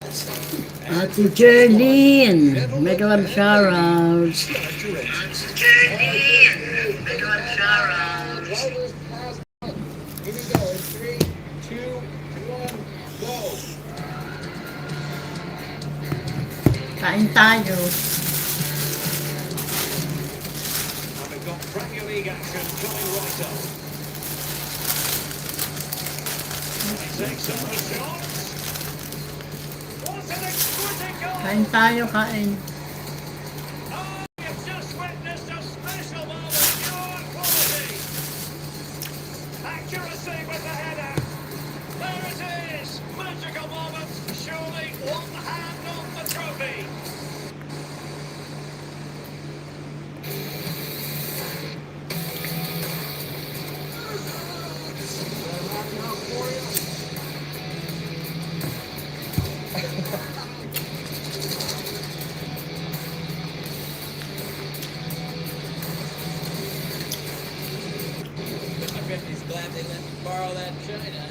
Ate Jardine, mega love shoutouts. Here we go. In 3, 2, 1, go. Kain tayo. And we've got Premier League action coming right up. He takes some of the shots. What an exquisite goal! Kain tayo, kain. Oh, you've just witnessed a special moment of pure quality. Accuracy with the header. There it is. Magical moment. Surely one hand on the trophy. I bet he's glad they let me borrow that china.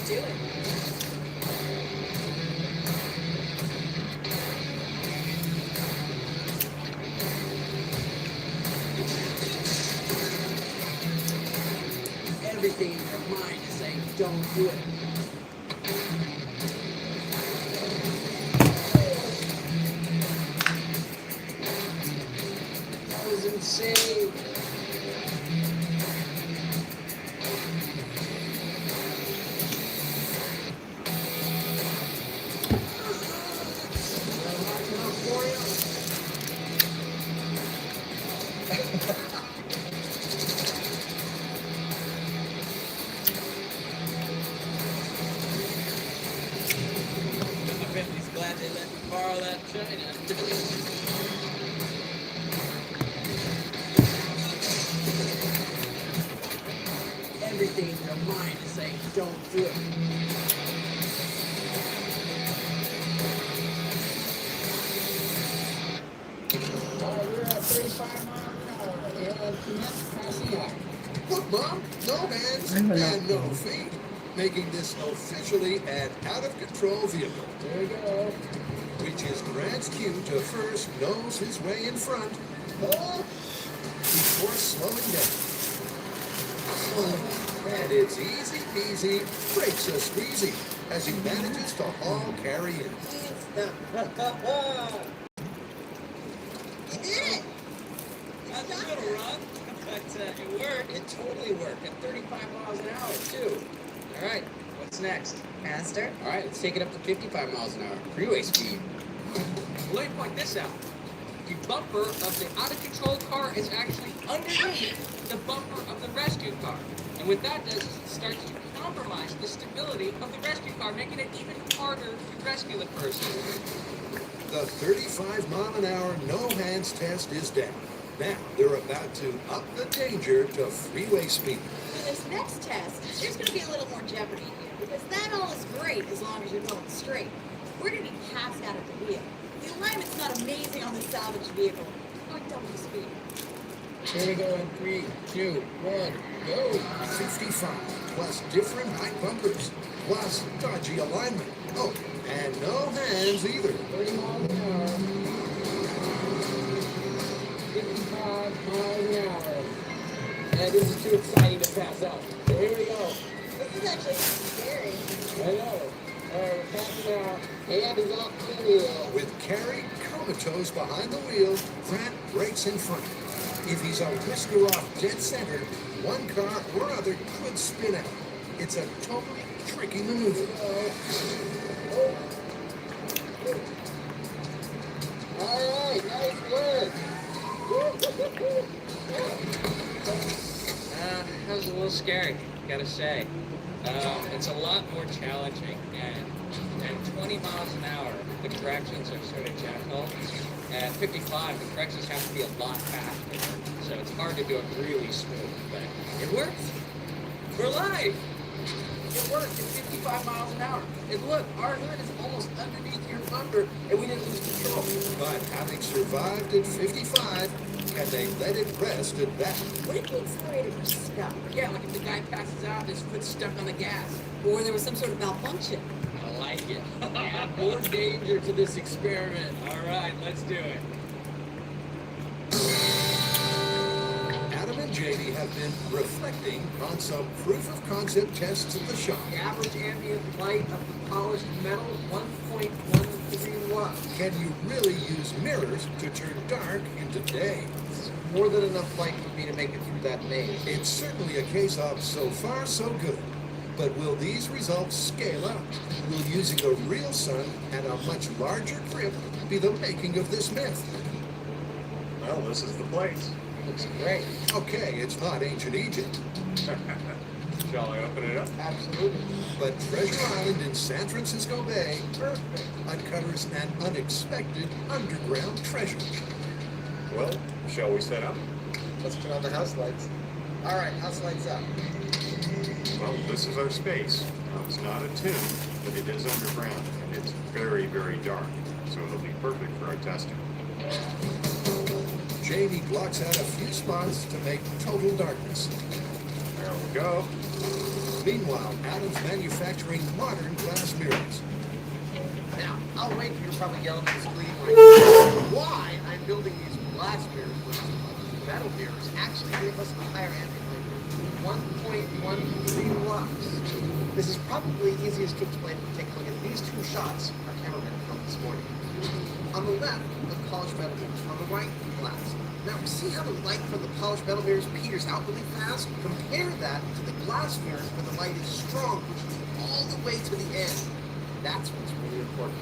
Steal it. Everything in your mind is saying, don't do it. That was insane. I bet he's glad they let me borrow that china. Everything in your mind is saying, don't do it. We're at 35 miles an hour. And commence passing out. Look, Mom, no hands I'm gonna- and no feet, making this officially an out-of-control vehicle, There we go. which is Grant's cue to first nose his way in front before slowing down. And it's easy peasy, brakes a squeezy, as he manages to haul Carrie in. You did it! That's a little run, but it worked. It totally worked at 35 miles an hour, too. All right, what's next? Faster? All right, let's take it up to 55 miles an hour. Freeway speed. Let me point this out. The bumper of the out-of-control car is actually underneath the bumper of the rescue car. And what that does is it starts to compromise the stability of the rescue car, making it even harder to rescue the person. The 35-mile-an-hour no-hands test is down. Now they're about to up the danger to freeway speed. For this next test, there's going to be a little more jeopardy here, because that all is great as long as you're going straight. We're going to be passed out at the wheel. The alignment's not amazing on this salvage vehicle. Going double the speed. Here we go in 3, 2, 1, go. 55, plus different height bumpers, plus dodgy alignment. Oh, and no hands either. 30 miles an hour. 55 miles an hour. And this is too exciting to pass out. So here we go. This is actually scary. I know. All right, we're passing out. Hand is off the wheel. With Carrie comatose behind the wheel, Grant brakes in front. If he's a whisker off dead center, one car or other could spin out. It's a totally tricky maneuver. All right, nice work. That was a little scary, gotta say. It's a lot more challenging, and at 20 miles an hour, the corrections are sort of gentle. At 55, the corrections have to be a lot faster, so it's hard to do it really smooth, but it works. We're alive! It worked at 55 miles an hour. And look, our hood is almost underneath your bumper, and we didn't lose control. But having survived at 55, can they let it rest at that? What if the accelerator was stuck? Yeah, like if the guy passes out, his foot's stuck on the gas. Or there was some sort of malfunction? Yeah. Add more danger to this experiment. All right, let's do it. Adam and JD have been reflecting on some proof of concept tests at the shop. The average ambient light of the polished metal, 1.13 watts. Can you really use mirrors to turn dark into day? More than enough light for me to make it through that maze. It's certainly a case of so far so good. But will these results scale up? Will using a real sun and a much larger grip be the making of this myth? Well, this is the place. Looks great. Okay, it's not ancient Egypt, Shall I open it up? Absolutely. but Treasure Island in San Francisco Bay uncovers an unexpected underground treasure. Well, shall we set up? Let's turn on the house lights. All right, house lights up. Well, this is our space. Now, it's not a tomb, but it is underground, and it's very, very dark, so it'll be perfect for our testing. JD blocks out a few spots to make total darkness. There we go. Meanwhile, Adam's manufacturing modern glass mirrors. Now, I'll wait for you're probably yelling at the screen like, why I'm building these glass mirrors versus metal mirrors actually give us a higher ambient light, 1.13 lux. This is probably easiest to explain if we take a look at these two shots our cameraman filmed this morning. On the left, the polished metal mirrors. On the right, glass. Now, see how the light from the polished metal mirrors peters out really fast? Compare that to the glass mirrors where the light is strong, pushing all the way to the end. That's what's really important.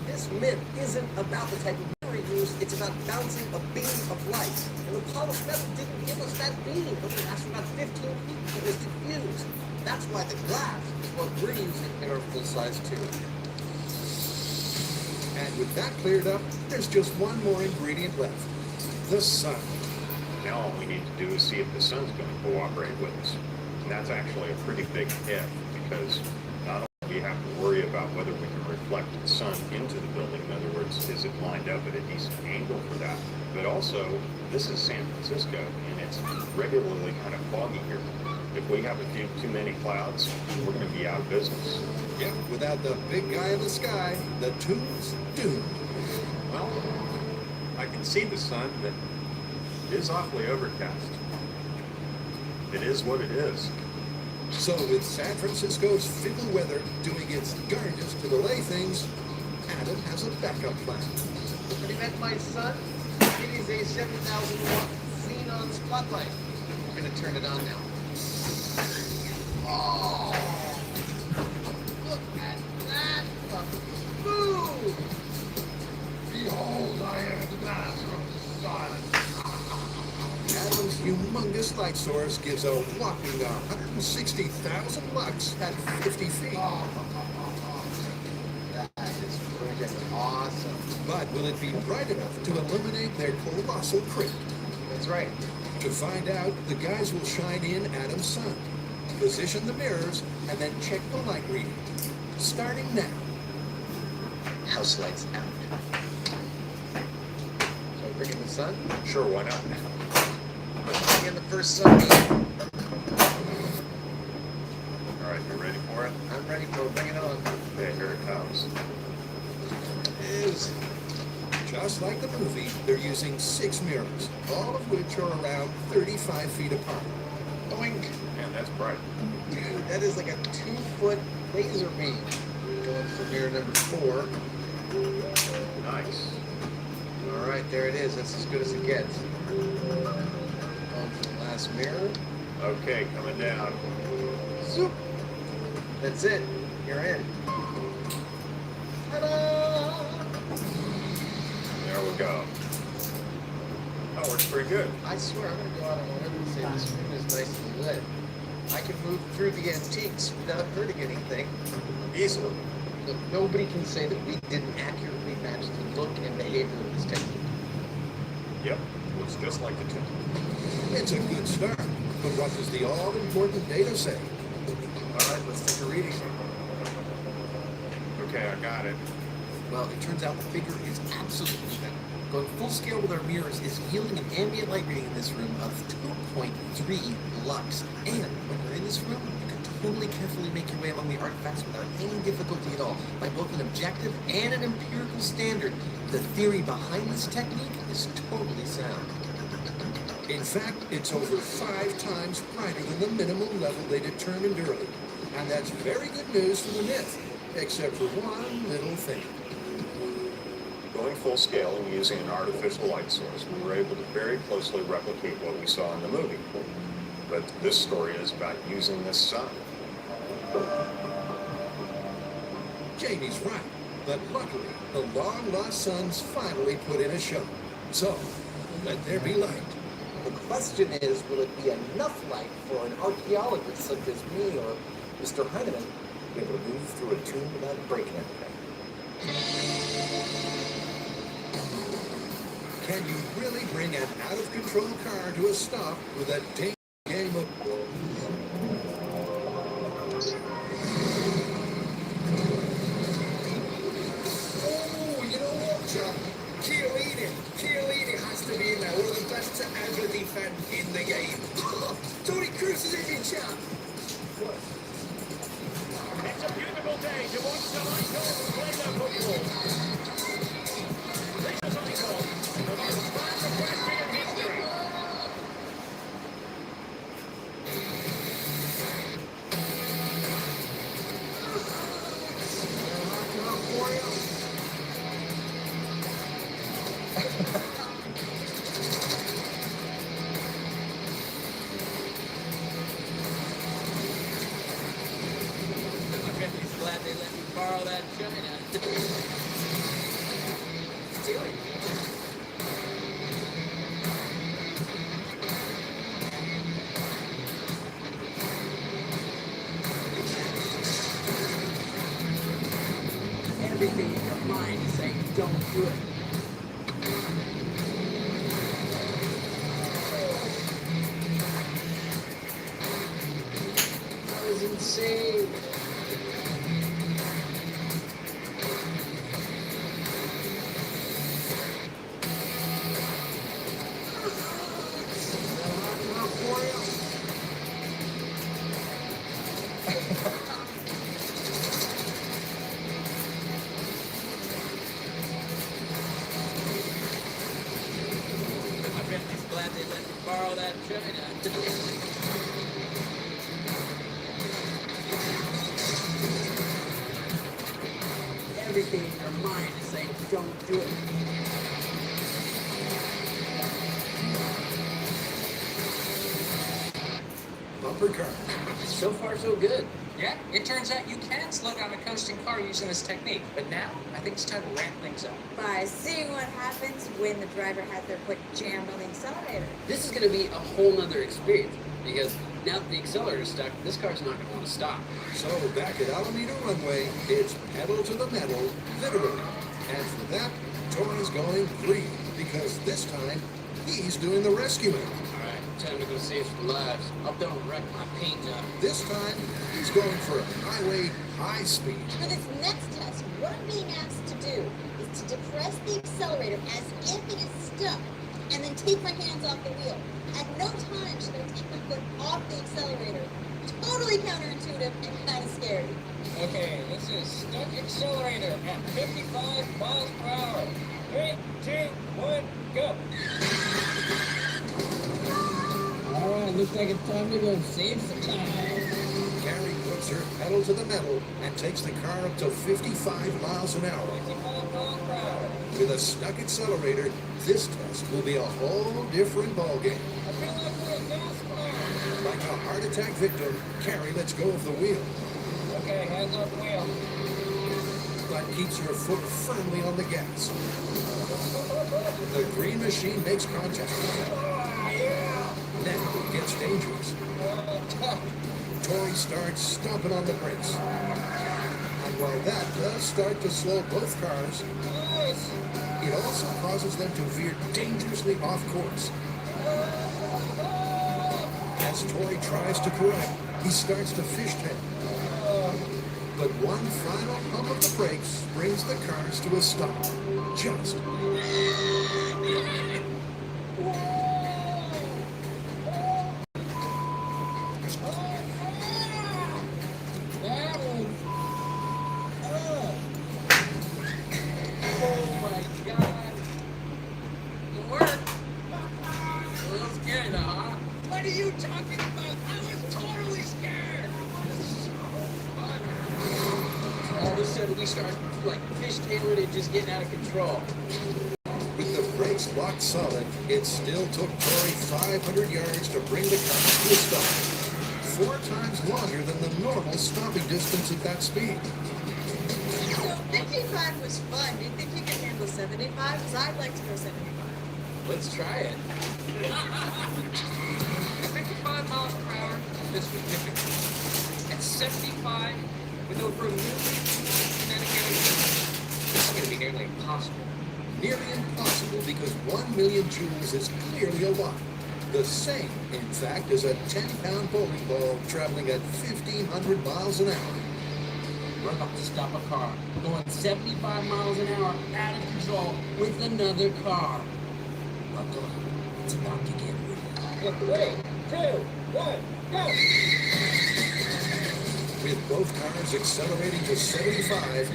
This myth isn't about the type of mirror used, it's about bouncing a beam of light. And the polished metal didn't give us that beam. It only lasted about 15 feet and it was diffused. That's why the glass is what we're using in our full-size tube. And with that cleared up, there's just one more ingredient left. The sun. Now all we need to do is see if the sun's going to cooperate with us. And that's actually a pretty big if, because not only do we have to worry about whether we can reflect the sun into the building, in other words, is it lined up at a decent angle for that, but also, this is San Francisco, and it's regularly kind of foggy here. If we have a few too many clouds, we're going to be out of business. Yep, without the big guy in the sky, the tube's doomed. Well, I can see the sun, but it is awfully overcast. It is what it is. So with San Francisco's fickle weather doing its darndest to delay things, Adam has a backup plan. When he met my son, it is a 7,000 watt xenon spotlight. We're going to turn it on now. Oh! Look at that! Boom! Behold, I am the master of the sun. Adam's humongous light source gives a whopping 160,000 lux at 50 feet. That is friggin' awesome. But will it be bright enough to illuminate their colossal crypt? That's right. To find out, the guys will shine in Adam's sun, position the mirrors, and then check the light reading. Starting now. House lights out. So I bring in the sun. Sure, why not? Let's bring in the first sunbeam. All right, you ready for it? I'm ready for it. Bring it on. Okay, here it comes. Is Just like the movie, they're using 6 mirrors, all of which are around 35 feet apart. Boink. Man, that's bright. Dude, that is like a 2-foot laser beam. Going for mirror number 4. Nice. All right, there it is. That's as good as it gets. Going for the last mirror. Okay, coming down. Zoop. That's it. You're in. Ta-da! There we go. That works pretty good. I swear, I'm going to go out on a limb and say this room is nicely lit. I can move through the antiques without hurting anything. Easily. Look, nobody can say that we didn't accurately match the look and behavior of this technique. Yep, looks just like the tomb. It's a good start, but what does the all-important data say? All right, let's take a reading. Okay, I got it. Well, it turns out the figure is absolutely better. Going full scale with our mirrors is yielding an ambient light reading in this room of 2.3 lux. And when you're in this room, you can totally carefully make your way among the artifacts without any difficulty at all, by both an objective and an empirical standard. The theory behind this technique is totally sound. In fact, it's over 5 times brighter than the minimum level they determined early. And that's very good news for the myth, except for one little thing. Going full scale and using an artificial light source, we were able to very closely replicate what we saw in the movie. But this story is about using the sun. Jamie's right, but luckily, the long-lost sons finally put in a show. So, let there be light. The question is, will it be enough light for an archaeologist such as me or Mr. Heinemann to be able to move through a tomb without breaking anything? Can you really bring an out-of-control car to a stop with a dang game of... Oh, you know what, Chuck? Chiellini has to be in there. One of the best to ever defend in the game. Tony Cruz is in, chap. It's a beautiful day to watch the Icons play their football. This is Icons, the most fan requested in history. I bet he's glad they let me borrow that china. Stealing. Everything in your mind is saying don't do it. That was insane. I bet he's glad they let me borrow that china. Everything in your mind is saying don't do it. bumper car? So far, so good. Yeah, it turns out you can slow down a coasting car using this technique. But now, I think it's time to ramp things up. By seeing what happens when the driver has their foot jammed on the accelerator. This is going to be a whole nother experience because now that the accelerator's stuck, this car's not going to want to stop. So back at Alameda Runway, it's pedal to the metal, literally. And for that, Tori's going green because this time he's doing the rescuing. All right, time to go save some lives. I'll don't wreck my paint job. This time he's going for a highway high speed. For this next test, what I'm being asked to do is to depress the accelerator as if it is stuck, and then take my hands off the wheel. At no time should I take my foot off the accelerator. Totally counterintuitive and kind of scary. Okay, this is stuck accelerator at 55 miles per hour. 3, 2, 1, go. Alright, looks like it's time to go save some time. Carrie puts her pedal to the metal and takes the car up to 55 miles an hour. 55 miles per hour. With a stuck accelerator, this test will be a whole different ballgame. I feel like we're a gas fire. Like a heart attack victim, Carrie lets go of the wheel, Okay, hands off wheel. but keeps her foot firmly on the gas. The green machine makes contact. Now it gets dangerous. Tori starts stomping on the brakes. And while that does start to slow both cars, it also causes them to veer dangerously off course. As Tori tries to correct, he starts to fishtail. But one final pump of the brakes brings the cars to a stop. Just. we start like fishtailing it, just getting out of control. With the brakes locked solid, it still took Tori 500 yards to bring the car to a stop. 4 times longer than the normal stopping distance at that speed. So 55 was fun. Do you think you can handle 75? Because I'd like to go 75. Let's try it. 55 miles per hour, this was difficult. At 75, with over a million shenanigans, this is going to be nearly impossible. Nearly impossible because 1 million joules is clearly a lot. The same, in fact, as a 10-pound bowling ball traveling at 1,500 miles an hour. We're about to stop a car going 75 miles an hour out of control with another car. Buckle up. It's about to get real. 3, 2, 1, go! With both cars accelerating to 75,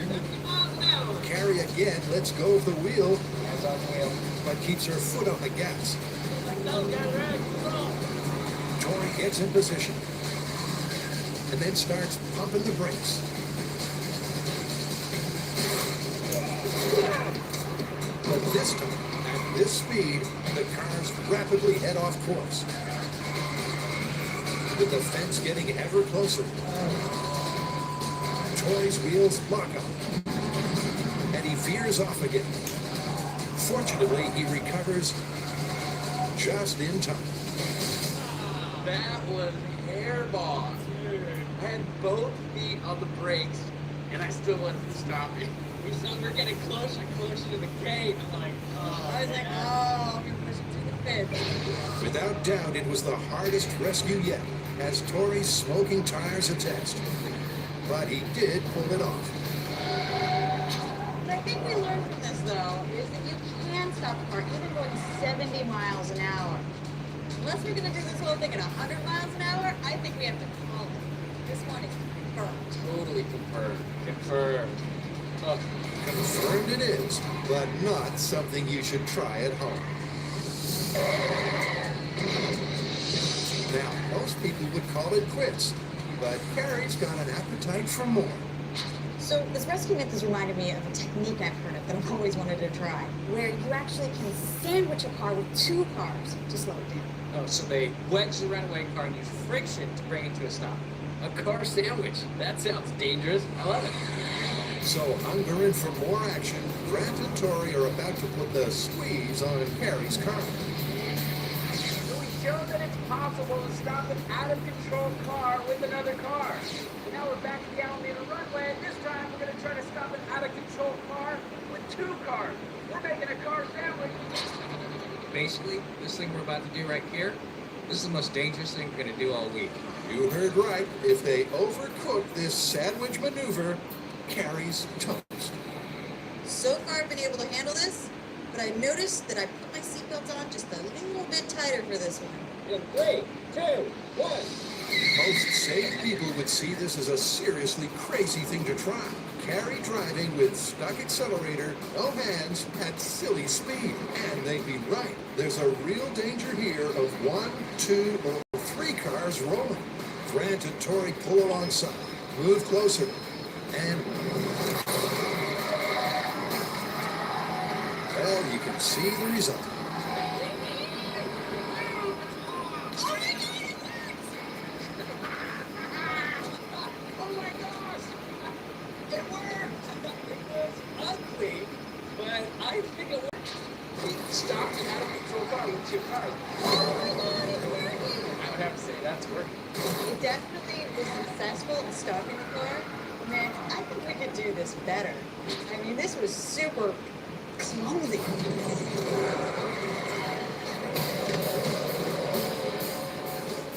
Carrie again lets go of the wheel, Hands on the wheel. but keeps her foot on the gas. Go, get ready, go! Tori gets in position and then starts pumping the brakes. But this time, at this speed, the cars rapidly head off course. With the fence getting ever closer, Tori's wheels lock up, and he veers off again. Fortunately, he recovers just in time. That was hairball. I had both feet on the brakes, and I still wasn't stopping. So we're getting closer and closer to the gate. I'm like, I oh. was like, oh, you're pushing to the fence. Without doubt, it was the hardest rescue yet, as Tori's smoking tires attest. But he did pull it off. What I think we learned from this, though, is that you can stop a car even going 70 miles an hour. Unless we're going to do this whole thing at 100 miles an hour, I think we have to call it. This one is confirmed. Totally confirmed. Confirmed. Oh, Confirmed it is, but not something you should try at home. Now, most people would call it quits, but Carrie's got an appetite for more. So this rescue myth has reminded me of a technique I've heard of that I've always wanted to try, where you actually can sandwich a car with 2 cars to slow it down. oh, so they wedge the runaway car and use friction to bring it to a stop. A car sandwich. That sounds dangerous. I love it. So, hungering for more action, Grant and Tori are about to put the squeeze on Carrie's car. So we showed that it's possible to stop an out-of-control car with another car. So now we're back to the Alameda runway, and this time we're going to try to stop an out-of-control car with 2 cars. We're making a car sandwich. Basically, this thing we're about to do right here, this is the most dangerous thing we're going to do all week. You heard right. If they overcook this sandwich maneuver, Carrie's toast. So far I've been able to handle this, but I noticed that I put my seatbelt on just a little bit tighter for this one. In 3, 2, 1. Most sane people would see this as a seriously crazy thing to try. Carrie driving with stuck accelerator, no hands, at silly speed. And they'd be right. There's a real danger here of 1, 2, or 3 cars rolling. Grant and Tori pull alongside, move closer, and well, you can see the result. Oh my gosh! It worked! It was ugly, but I think it worked. We stopped an out-of-control car with 2 cars. I would have to say that's working. It definitely was successful in stopping the car. Man, I think we could do this better. I mean, this was super clumsy.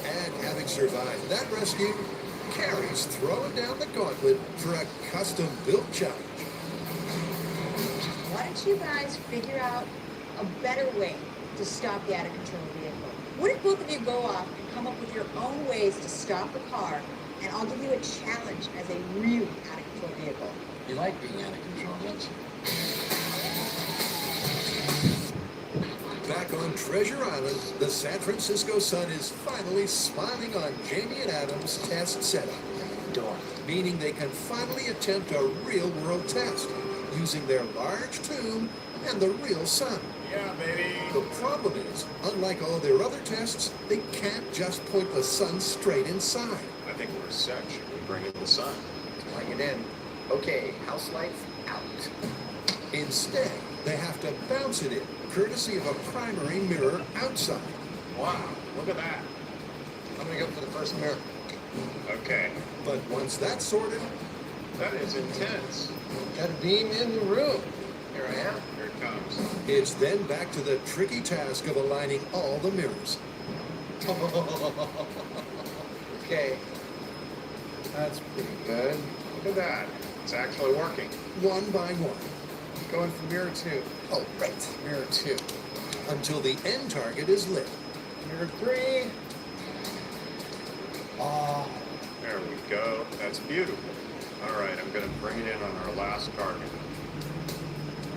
And having survived that rescue, Carrie's throwing down the gauntlet for a custom-built challenge. Why don't you guys figure out a better way to stop the out-of-control vehicle? What if both of you go off and come up with your own ways to stop the car, and I'll give you a challenge as a really out-of-control vehicle? You like being out of control, don't you? Back on Treasure Island, the San Francisco sun is finally smiling on Jamie and Adam's test setup. Door. meaning they can finally attempt a real-world test using their large tube and the real sun. Yeah, baby. The problem is, unlike all their other tests, they can't just point the sun straight inside. I think we're set. Should we bring in the sun? Bring it in. Okay, house lights out. Instead, they have to bounce it in, courtesy of a primary mirror outside. Wow, look at that. I'm gonna go for the first mirror. Okay, But once that's sorted, that is intense. Gotta beam in the room. Here I am. Here it comes. it's then back to the tricky task of aligning all the mirrors. Okay. That's pretty good. Look at that. It's actually working. One by one, Going for mirror 2. Oh, right. Mirror 2. until the end target is lit. Mirror 3. Ah, There we go. That's beautiful. All right, I'm going to bring it in on our last target.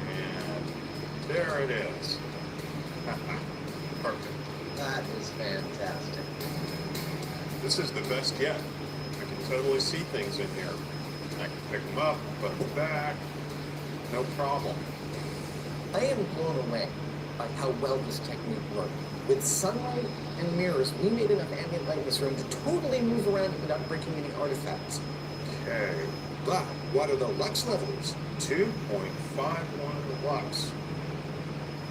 And there it is. Perfect. that is fantastic. This is the best yet. I can totally see things in here. I can pick them up, put them back. No problem. I am blown away by how well this technique worked. With sunlight and mirrors, we made enough ambient light in this room to totally move around without breaking any artifacts. Okay. But what are the lux levels? 2.51 lux.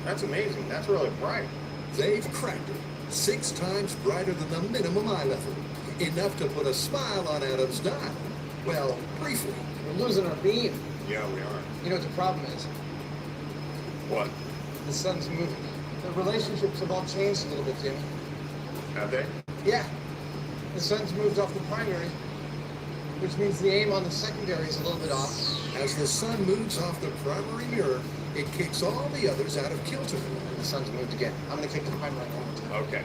That's amazing. That's really bright. They've cracked it. 6 times brighter than the minimum eye level. Enough to put a smile on Adam's dial. Well, briefly. We're losing our beam. Yeah, we are. You know what the problem is? What? The sun's moving. The relationships have all changed a little bit, Jimmy. Have they? Yeah. The sun's moved off the primary, which means the aim on the secondary is a little bit off. As the sun moves off the primary mirror, it kicks all the others out of kilter. The sun's moved again. I'm going to kick the primary one more time. Okay.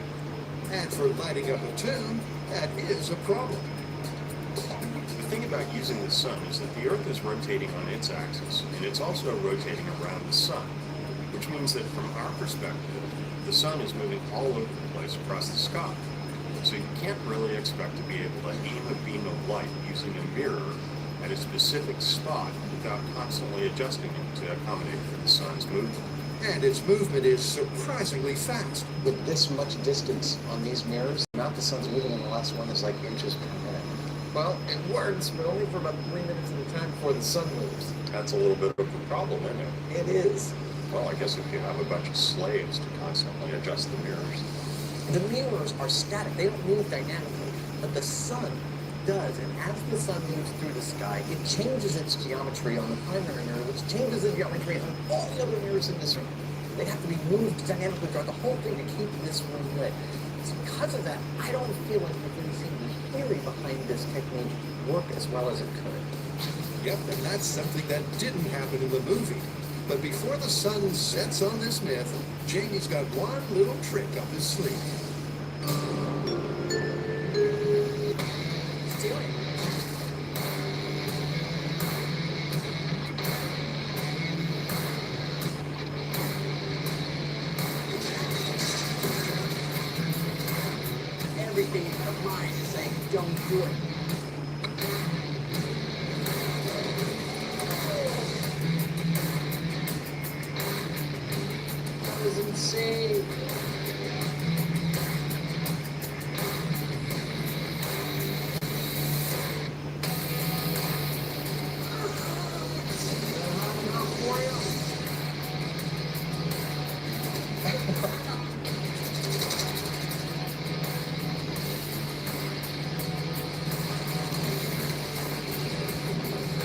And for lighting up a tune, that is a problem. The thing about using the sun is that the Earth is rotating on its axis, and it's also rotating around the sun, which means that from our perspective, the sun is moving all over the place across the sky. So you can't really expect to be able to aim a beam of light using a mirror at a specific spot without constantly adjusting it to accommodate for the sun's movement. And its movement is surprisingly fast. With this much distance on these mirrors, the amount the sun's moving on the last one is like inches per minute. Well, it works, but only for about 3 minutes at a time before the sun moves. That's a little bit of a problem, isn't it? It is. Well, I guess if you have a bunch of slaves to constantly adjust the mirrors. The mirrors are static. They don't move dynamically. But the sun does. And as the sun moves through the sky, it changes its geometry on the primary mirror, which changes the geometry on all the other mirrors in this room. They have to be moved dynamically throughout the whole thing to keep this room lit. It's because of that, I don't feel like I've really seen the theory behind this technique work as well as it could. Yep, and that's something that didn't happen in the movie. But before the sun sets on this myth, Jamie's got one little trick up his sleeve. Everything in your mind is saying, don't do it. That was insane.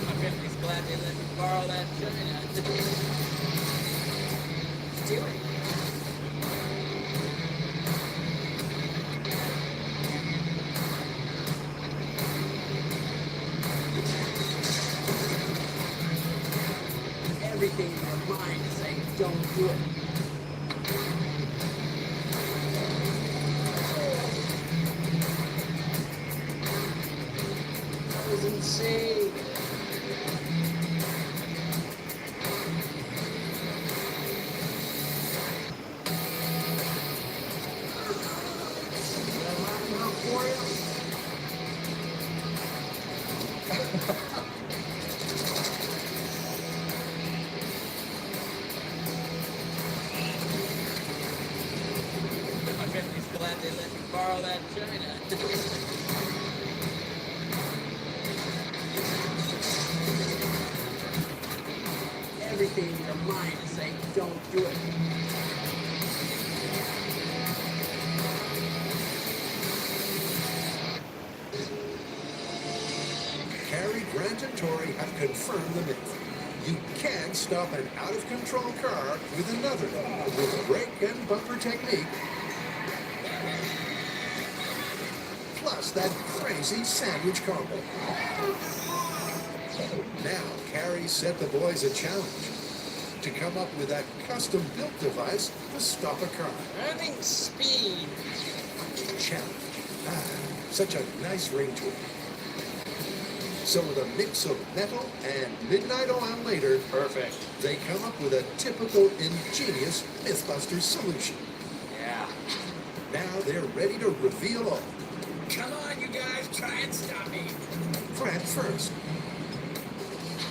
My family's glad they let me borrow that china. Steal it. Everything in your mind is saying, don't do it. That was insane. borrow that china. Everything in your mind is saying, don't do it. Carrie, Grant, and Tori have confirmed the myth. You can stop an out-of-control car with another with brake and bumper technique. Plus that crazy sandwich combo. Now, Carrie set the boys a challenge to come up with that custom-built device to stop a car. Running speed. Challenge. Ah, such a nice ring to it. So with a mix of metal and midnight oil later, Perfect. they come up with a typical ingenious Mythbusters solution. Yeah. Now they're ready to reveal all. Come on, you guys, try and stop me. Grant first.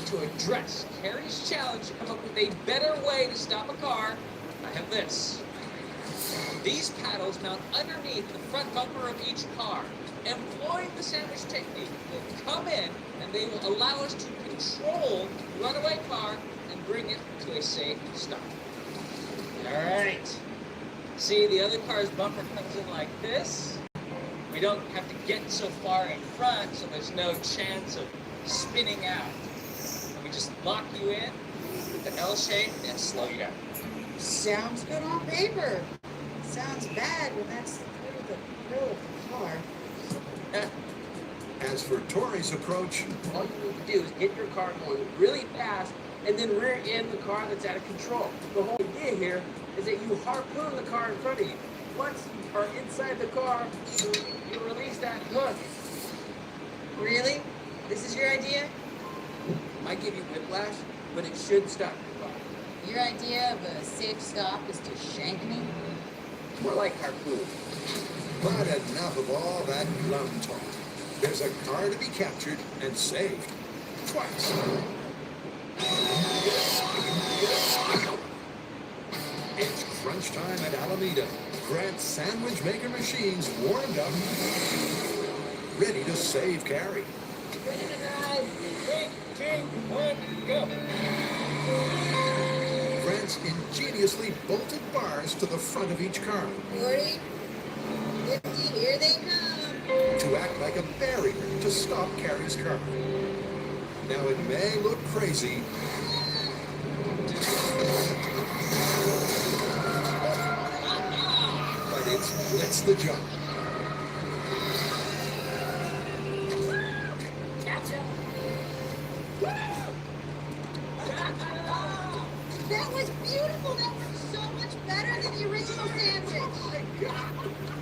To address Carrie's challenge to come up with a better way to stop a car, I have this. These paddles mount underneath the front bumper of each car. Employing the sandwich technique will come in and they will allow us to control the runaway car and bring it to a safe stop. Alright. See, the other car's bumper comes in like this. We don't have to get so far in front, so there's no chance of spinning out. We just lock you in with the L shape and slow you down. Sounds good on paper. Sounds bad when that's through the grill of the car. As for Tori's approach, All you need to do is get your car going really fast and then rear end the car that's out of control. The whole idea here is that you harpoon the car in front of you. Once you are inside the car, you release that hook. Really? This is your idea? Might give you whiplash, but it should stop your car. Your idea of a safe stop is to shank me? More like harpoon. but enough of all that glum talk. There's a car to be captured and saved. Twice. It's crunch time at Alameda. Grant's sandwich maker machine's warmed up, ready to save Carrie. Ready to drive. 3, 2, 1, go. Grant's ingeniously bolted bars to the front of each car 40, 50, here they come. to act like a barrier to stop Carrie's car. Now it may look crazy, but it's the job. That was beautiful. That was so much better than the original sandwich. Oh my God,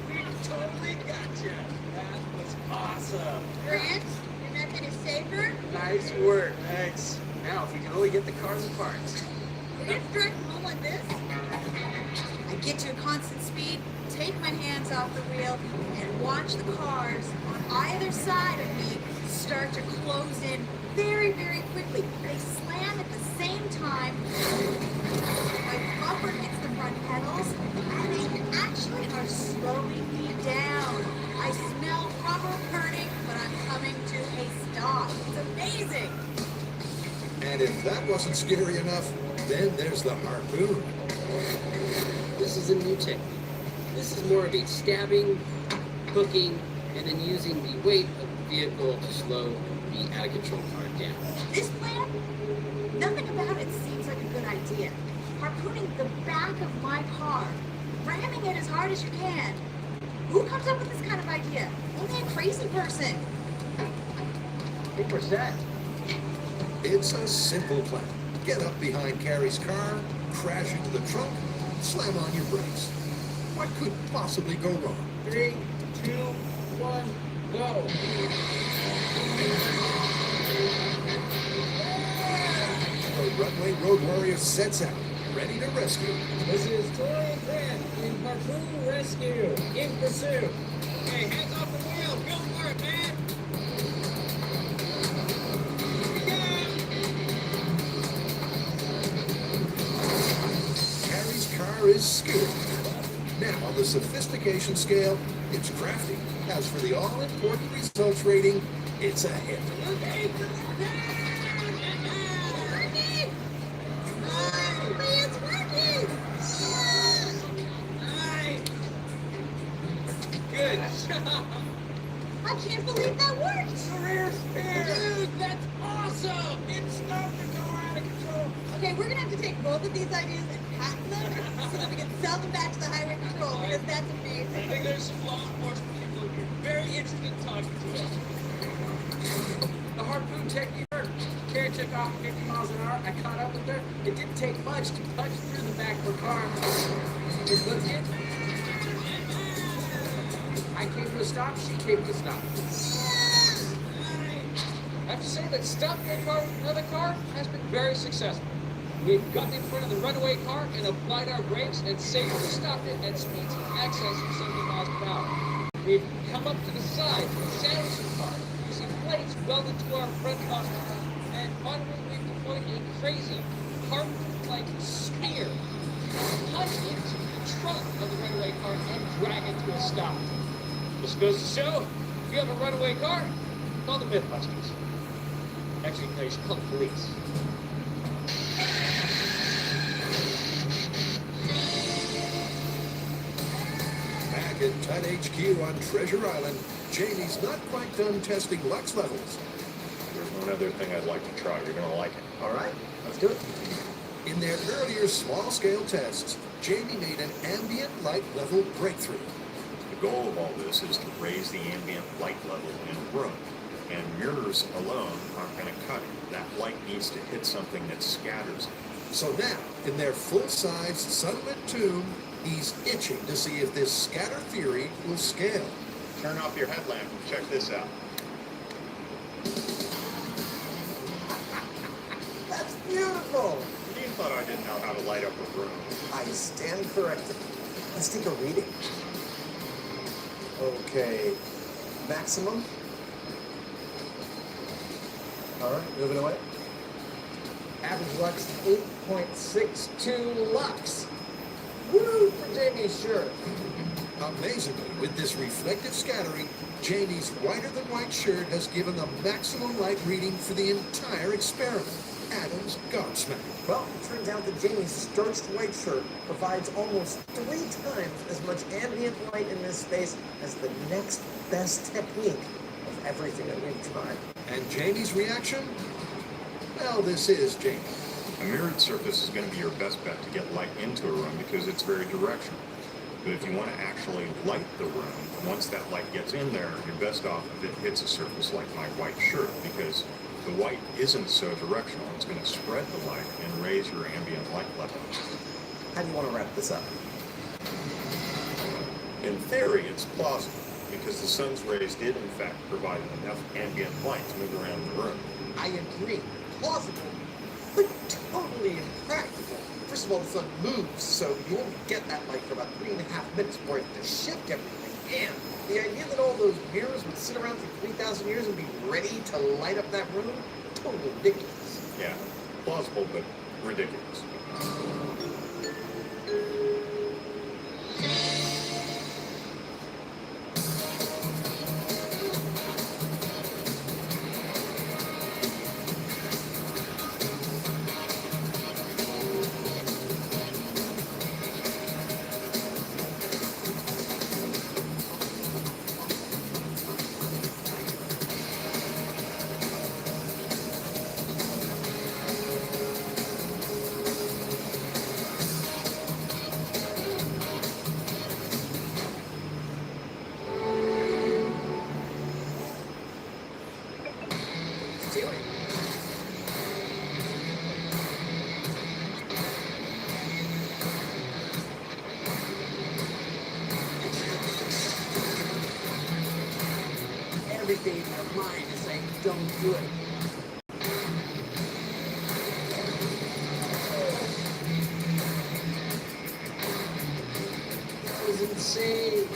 we totally got you. That was awesome. Grant, your method is safer. Nice work. Thanks. Now, if we can only get the cars apart. We're going to drive home like this. I get to a constant speed, take my hands off the wheel, and watch the cars on either side of me start to close in very, very quickly. They slam at the same time. My bumper hits the front pedals, and they actually are slowing me down. I smell rubber burning, but I'm coming to a stop. It's amazing. And if that wasn't scary enough, then there's the harpoon. This is a new technique. This is more of a stabbing, hooking, and then using the weight of the vehicle to slow the out-of-control car down. This plan, nothing about it seems like a good idea. Harpooning the back of my car, ramming it as hard as you can. Who comes up with this kind of idea? Only a crazy person. I think we're set. It's a simple plan. Get up behind Carrie's car, crash into the trunk, slam on your brakes. What could possibly go wrong? 3, 2, 1, go. The runway road warrior sets out, ready to rescue. This is Tori and Grant in Harpoon Rescue in pursuit. Hey, hands off the wheel. Go for it, man. Carrie's car is skidding. Now, on the sophistication scale, it's crafty. As for the all-important results rating, it's a hit. It's working! Good job. I can't believe that worked! Career spare. Dude, that's awesome. It stopped the car out of control. Okay, we're gonna have to take both of these ideas and patent them so that we can sell them back to the highway patrol because that's I think amazing. there's some law enforcement people here very interested in talking to us. The harpoon technique worked. Carrie took off at 50 miles an hour. I caught up with her. It didn't take much to punch through the back of her car. It looked it. I came to a stop. She came to a stop. I have to say that stopping a car with another car has been very successful. We've gotten in front of the runaway car and applied our brakes and safely stopped it at speeds in excess of 70 miles per hour. We've come up to the side and sandwiched the car using plates welded to our front bumper. And finally, we've deployed a crazy, harpoon-like spear punch into the trunk of the runaway car and drag it to a stop. This goes to show, if you have a runaway car, call the Mythbusters. Actually, no, you should call the police. Back at Tut HQ on Treasure Island, Jamie's not quite done testing Lux levels. There's one other thing I'd like to try. You're going to like it. All right, let's do it. In their earlier small-scale tests, Jamie made an ambient light level breakthrough. The goal of all this is to raise the ambient light level in a room. And mirrors alone aren't going to cut it. That light needs to hit something that scatters it. So now, in their full-size sunlit tomb, he's itching to see if this scatter theory will scale. Turn off your headlamp and check this out. That's beautiful. You thought I didn't know how to light up a room. I stand corrected. Let's take a reading. Okay, maximum. All right, moving away. Average lux 8.62 lux. Woo for Jamie's shirt. Amazingly, with this reflective scattering, Jamie's whiter-than-white shirt has given the maximum light reading for the entire experiment. Adam's gobsmacked. Well, it turns out that Jamie's starched white shirt provides almost 3 times as much ambient light in this space as the next best technique of everything that we've tried. And Jamie's reaction? Well, this is Jamie. A mirrored surface is going to be your best bet to get light into a room because it's very directional. But if you want to actually light the room, once that light gets in there, you're best off if it hits a surface like my white shirt because the white isn't so directional. It's going to spread the light and raise your ambient light level. How do you want to wrap this up? In theory, it's plausible because the sun's rays did in fact provide enough ambient light to move around the room. I agree. Plausible, but totally impractical. First of all, the sun moves, so you won't get that light for about 3.5 minutes before it has to shift everything. And the idea that all those mirrors would sit around for 3,000 years and be ready to light up that room, totally ridiculous. Yeah, plausible, but ridiculous. Do it. Everything in your mind is saying, don't do it. That was insane.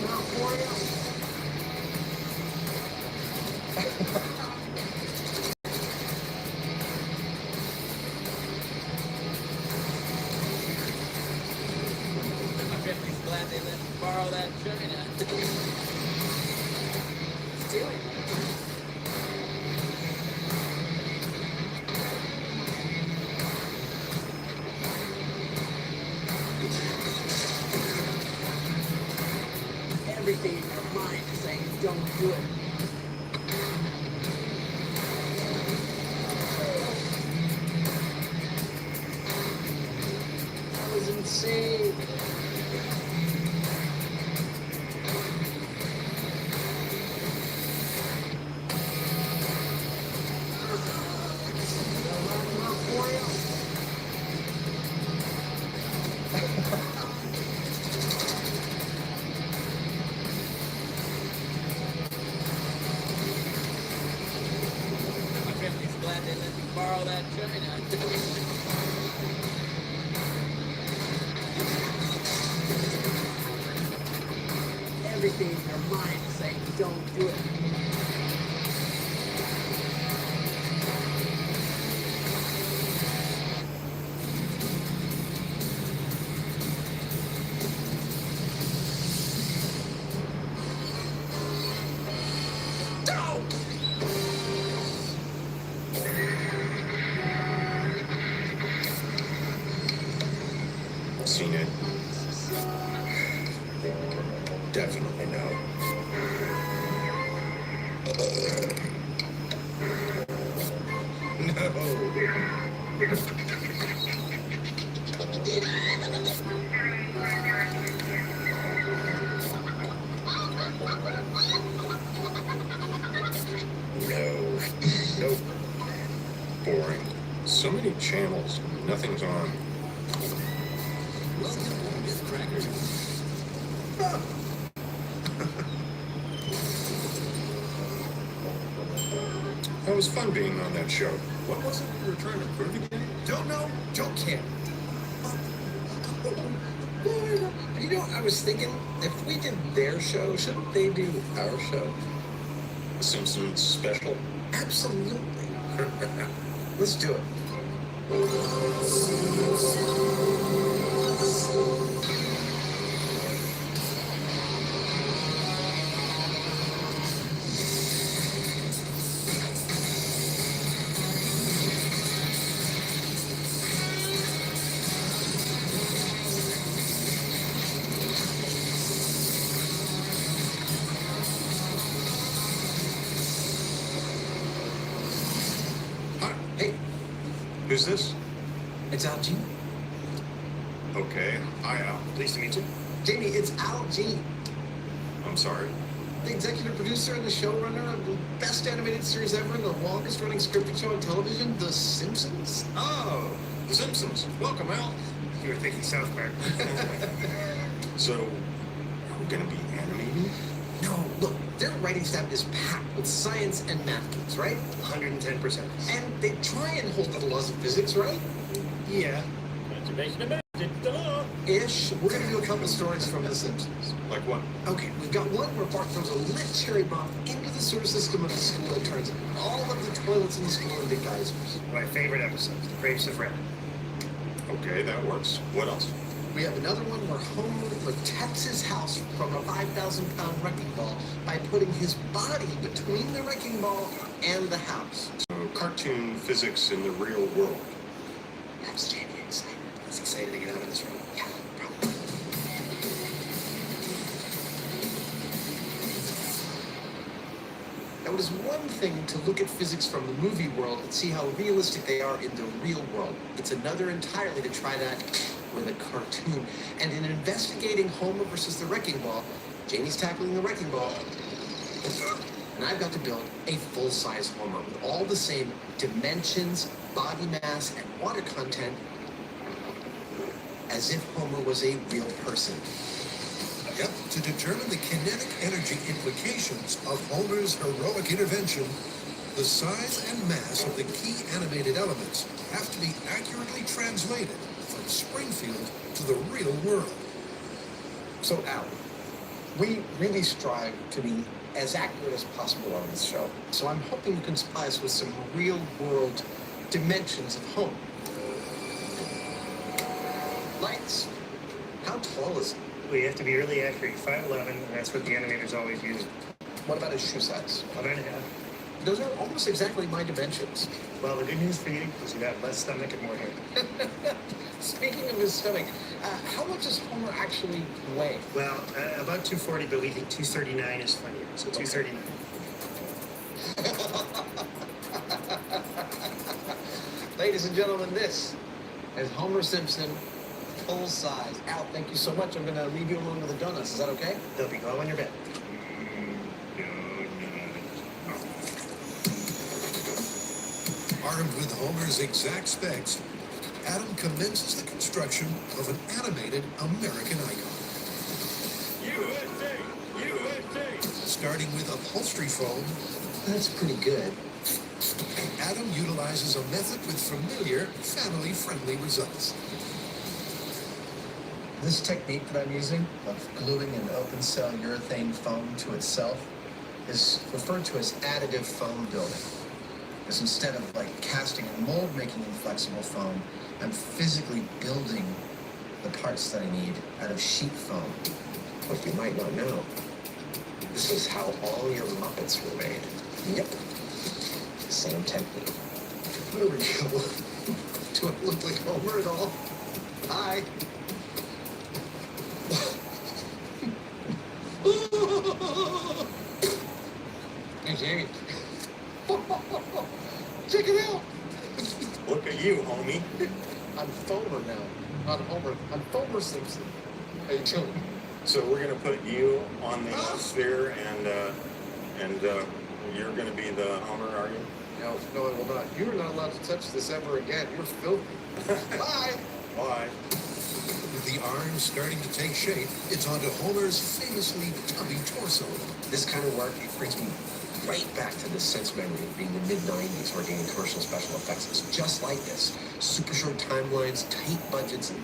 Not for you. My family's glad they let me borrow that china. Do it. Everything in your mind is saying don't do it. That was insane. My family's glad they let me borrow that china. Everything in your mind is saying don't do it. Seen it? Definitely no. No. Nope. Boring. So many channels. Nothing's on. Welcome to Myth Crackers. That was fun being on that show. What was it you were trying to prove again? Don't know, don't care. You know, I was thinking, if we did their show, shouldn't they do our show? The Simpsons special? Absolutely. Let's do it. Hi, hey, Who's this? it's Al Jean. Okay, hi Al. Pleased to meet you. Jamie, it's Al Jean, I'm sorry. the executive producer and the showrunner of the best animated series ever and the longest running scripted show on television, The Simpsons. Oh, The Simpsons. Welcome, Al. You were thinking South Park. So, are we gonna be animating? No, look, their writing staff is packed with science and math geeks, right? 110%. And they try and hold to the laws of physics, right? Yeah. Conservation of the law. Ish. We're gonna do a couple stories from The Simpsons. Like what? Okay, we've got one where Bart throws a lit cherry bomb into the sewer system of the school and turns all of the toilets in the school into geysers. My favorite episode, The Grapes of Wrath. Okay, that works. What else? We have another one where Homer protects his house from a 5,000-pound wrecking ball by putting his body between the wrecking ball and the house. So, cartoon physics in the real world. That's Jamie excited. He's excited to get out of this room. Yeah, probably. Now, it is one thing to look at physics from the movie world and see how realistic they are in the real world. It's another entirely to try that with a cartoon. And in investigating Homer versus the wrecking ball, Jamie's tackling the wrecking ball, and I've got to build a full-size Homer with all the same dimensions, body mass, and water content as if Homer was a real person. Yep, to determine the kinetic energy implications of Homer's heroic intervention, the size and mass of the key animated elements have to be accurately translated from Springfield to the real world. So, Al, we really strive to be as accurate as possible on this show. So I'm hoping you can supply us with some real-world dimensions of home. Lights. How tall is it? We have to be really accurate. 5'11", and that's what the animators always use. What about his shoe size? 11.5. Those are almost exactly my dimensions. Well, the good news for you is you got less stomach and more hair. Speaking of his stomach, how much does Homer actually weigh? Well, about 240, but we think 239 is funnier. So 239. Ladies and gentlemen, this is Homer Simpson, full size. Al, thank you so much. I'm going to leave you alone with the donuts. Is that okay? They'll be all in your bed. Armed with Homer's exact specs, Adam commences the construction of an animated American icon. USA! USA! Starting with upholstery foam, That's pretty good. Adam utilizes a method with familiar, family-friendly results. This technique that I'm using of gluing an open cell urethane foam to itself is referred to as additive foam building. Because instead of like casting and mold making inflexible foam, I'm physically building the parts that I need out of sheet foam. What you might not know, this is how all your Muppets were made. Yep. Same technique. There we go. Do I look like Homer at all? Hi. Hey, Jamie. Check it out. Look at you, homie. I'm Fomer now. Not Homer. I'm Fomer Simpson. How you doing? So we're gonna put you on the sphere, and you're gonna be the Homer, are you? No, I will not. You are not allowed to touch this ever again. You're filthy. Bye. Bye. With the arms starting to take shape, it's onto Homer's famously tubby torso. This kind of work, it brings me right back to this sense memory of being in the mid-90s working in commercial special effects. It was just like this. Super short timelines, tight budgets, and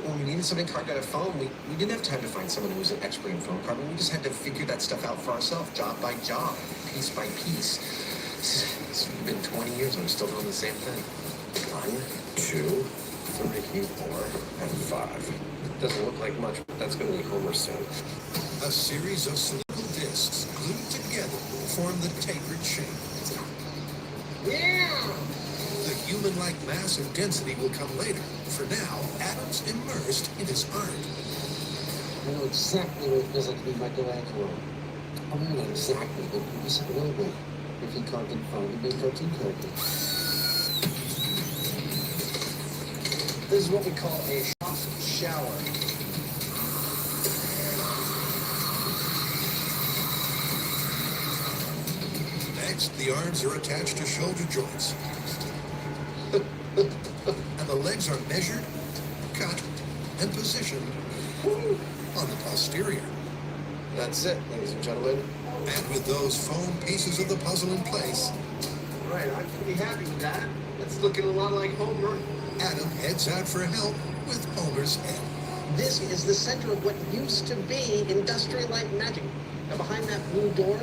when we needed something carved out of foam, we didn't have time to find someone who was an expert in foam carving. We just had to figure that stuff out for ourselves, job by job, piece by piece. It's been 20 years and I'm still doing the same thing. 1, 2, 3, 4, and 5. Doesn't look like much, but that's going to be Homer soon. A series of cylindrical discs glued together form the tapered shape. Yeah! The human-like mass and density will come later. For now, Adam's immersed in his art. I know exactly what it feels like to be Michelangelo. Oh, maybe not exactly, but just a little bit. If he carved in foam, he'd be a cartoon character. This is what we call a shock shower. Next, the arms are attached to shoulder joints. And the legs are measured, cut, and positioned on the posterior. That's it, ladies and gentlemen. And with those foam pieces of the puzzle in place, Right, I'm pretty happy with that. It's looking a lot like Homer. Adam heads out for help with Homer's head. This is the center of what used to be Industrial Light and Magic. Now behind that blue door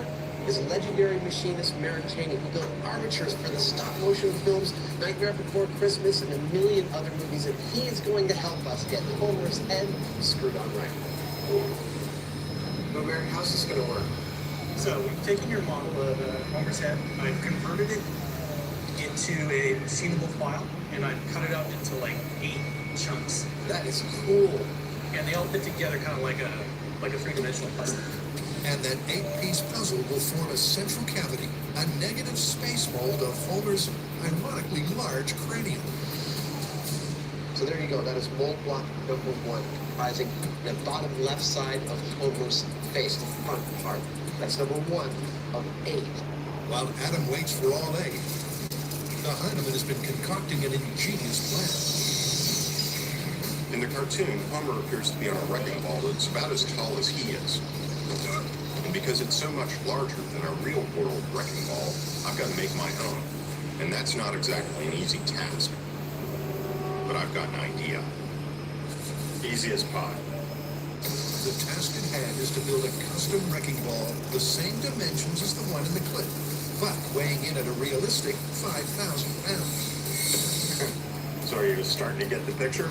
is legendary machinist Mary Cheney, who built armatures for the stop-motion films Nightmare Before Christmas and a million other movies, and he is going to help us get Homer's head screwed on right. But Mary, how's this going to work? So we've taken your model of Homer's head, I've converted it into a machinable file, and I've cut it up into like 8 chunks. That is cool. And they all fit together kind of like a three-dimensional puzzle. And that 8-piece puzzle will form a central cavity, a negative space mold of Homer's ironically large cranium. So there you go. That is mold block number 1, comprising the bottom left side of Homer's face, the front part. That's number 1 of 8. While Adam waits for all 8, the Heineman has been concocting an ingenious plan. In the cartoon, Homer appears to be on a wrecking ball that's about as tall as he is. And because it's so much larger than a real-world wrecking ball, I've got to make my own. And that's not exactly an easy task. But I've got an idea. Easy as pie. The task at hand is to build a custom wrecking ball the same dimensions as the one in the clip, but weighing in at a realistic 5,000 pounds. So you're starting to get the picture?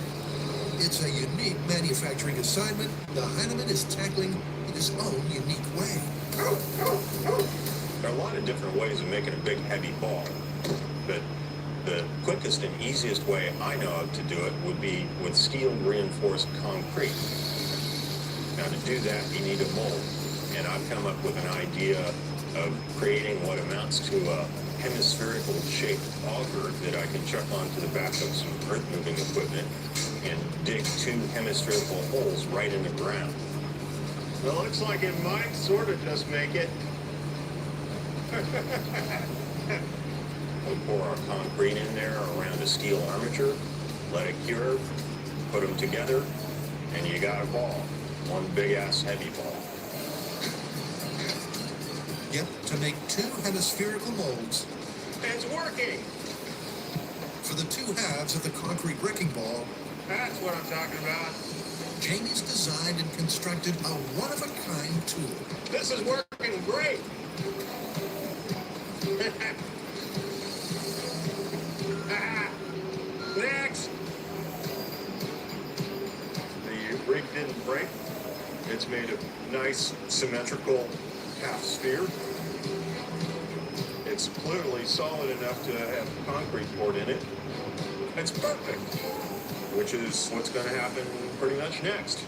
It's a unique manufacturing assignment the Heinemann is tackling in his own unique way. There are a lot of different ways of making a big, heavy ball, but the quickest and easiest way I know of to do it would be with steel reinforced concrete. Now to do that, you need a mold, and I've come up with an idea of creating what amounts to a hemispherical shaped auger that I can chuck onto the back of some earth moving equipment and dig 2 hemispherical holes right in the ground. It looks like it might sort of just make it. We'll pour our concrete in there around a steel armature, let it cure, put them together, and you got a ball. One big-ass heavy ball. Yep, to make 2 hemispherical molds It's working. for the 2 halves of the concrete wrecking ball. That's what I'm talking about. Jamie's designed and constructed a one-of-a-kind tool. This is working great. Next. The rig didn't break. It's made a nice symmetrical half sphere. It's clearly solid enough to have concrete poured in it. It's perfect. Which is what's going to happen pretty much next.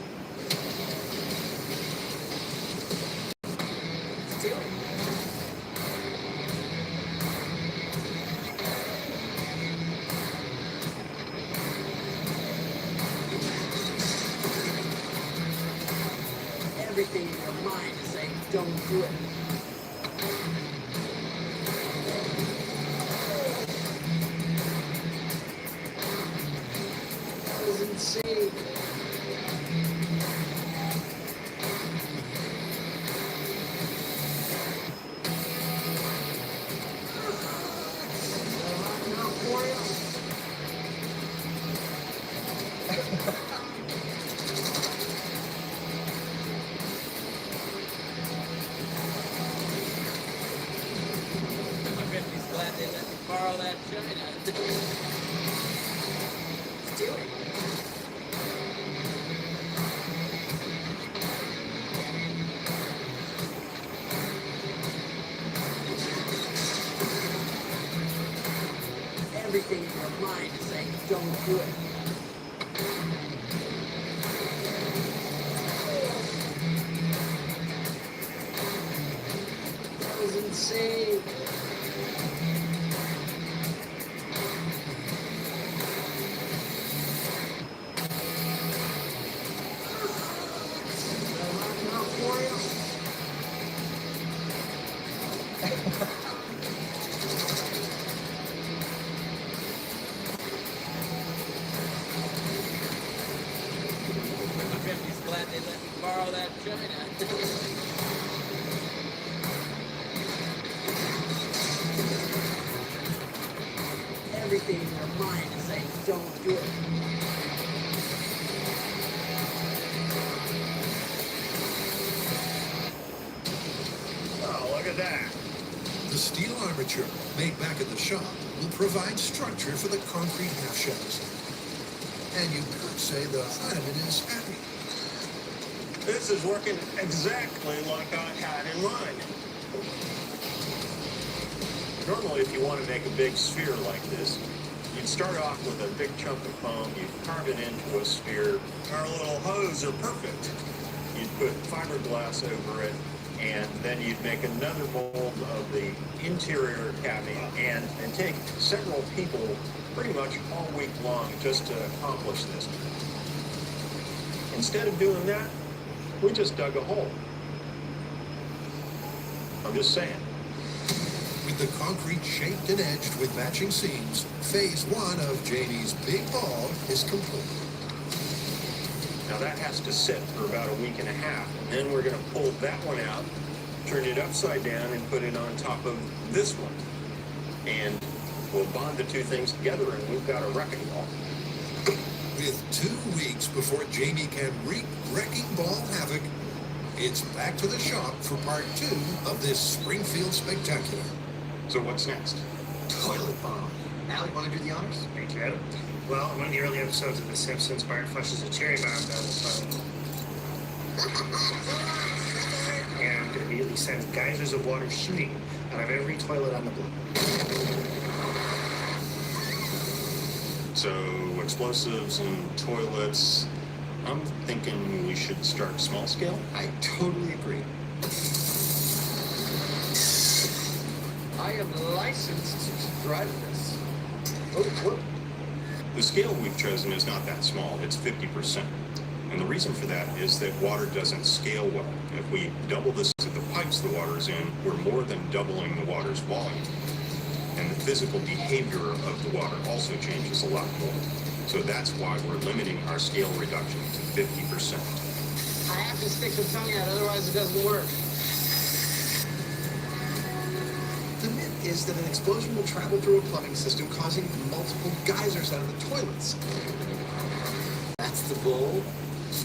Everything in your mind is saying, don't do it. That was insane. Now for you. I bet he's glad they let me borrow that china. Do it. Everything in your mind is saying, don't do it. That was insane. Now for you. I bet he's glad they let me borrow that china. Everything in your mind is saying, don't do it. Oh, look at that. The steel armature, made back at the shop, will provide structure for the concrete half shells. And you could say the Heinemann is happy. This is working exactly like I had in mind. Normally, if you want to make a big sphere like this, you'd start off with a big chunk of foam, you'd carve it into a sphere. Our little hose are perfect. You'd put fiberglass over it, and then you'd make another mold of the interior cavity and take several people pretty much all week long just to accomplish this. Instead of doing that, we just dug a hole. I'm just saying. With the concrete shaped and edged with matching seams, phase 1 of Janie's big ball is complete. Now that has to sit for about a week and a half, and then we're going to pull that one out, turn it upside down, and put it on top of this one. And we'll bond the 2 things together, and we've got a wrecking ball. With 2 weeks before Jamie can wreak wrecking ball havoc, it's back to the shop for part 2 of this Springfield spectacular. So what's next? Toilet bomb. Allie, want to do the honors? Thank you, Adam. Well, in one of the early episodes of The Simpsons, Bart flushes a cherry bomb down the toilet and immediately sends geysers of water shooting out of every toilet on the block. So explosives and toilets. I'm thinking we should start small scale. I totally agree. I am licensed to drive this. Oh, whoop. The scale we've chosen is not that small. It's 50%. And the reason for that is that water doesn't scale well. If we double this to the pipes the water's in, we're more than doubling the water's volume. And the physical behavior of the water also changes a lot more. So that's why we're limiting our scale reduction to 50%. I have to stick the tongue out, otherwise it doesn't work. The myth is that an explosion will travel through a plumbing system, causing multiple geysers out of the toilets. That's the goal,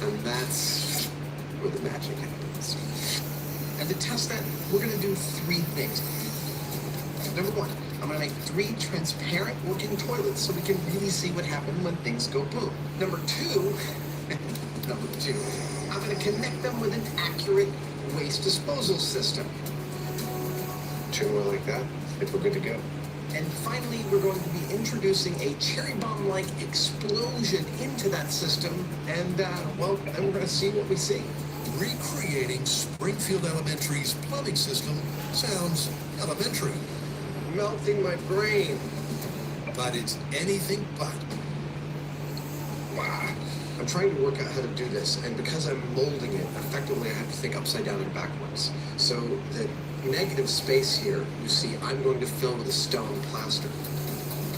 and that's where the magic happens. And to test that, we're going to do 3 things. Number 1, I'm going to make 3 transparent working toilets so we can really see what happens when things go boom. Number 2, I'm going to connect them with an accurate waste disposal system. 2 more like that, I think we're good to go. And finally, we're going to be introducing a cherry bomb-like explosion into that system, and, then we're going to see what we see. Recreating Springfield Elementary's plumbing system sounds elementary, Melting my brain. but it's anything but. Wow. I'm trying to work out how to do this, and because I'm molding it, effectively I have to think upside down and backwards. So the negative space here, you see, I'm going to fill with a stone plaster.